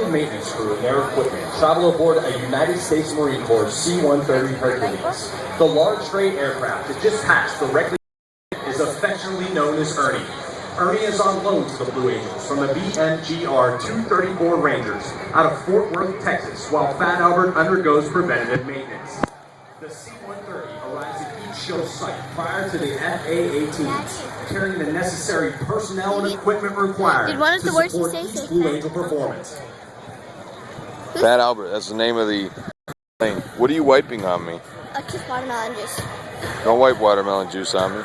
preventative maintenance crew and their equipment travel aboard a United States Marine Corps C-130 Hercules. The large freight aircraft that just passed directly is affectionately known as Ernie. Ernie is on loan to the Blue Angels from the BMGR 234 Rangers out of Fort Worth, Texas, while Fat Albert undergoes preventative maintenance. The C-130 arrives at each show site prior to the FA-18s, carrying the necessary personnel and equipment required to support each Blue Angel performance. Fat Albert, that's the name of the thing. What are you wiping on me? Just watermelon juice. Don't wipe watermelon juice on me.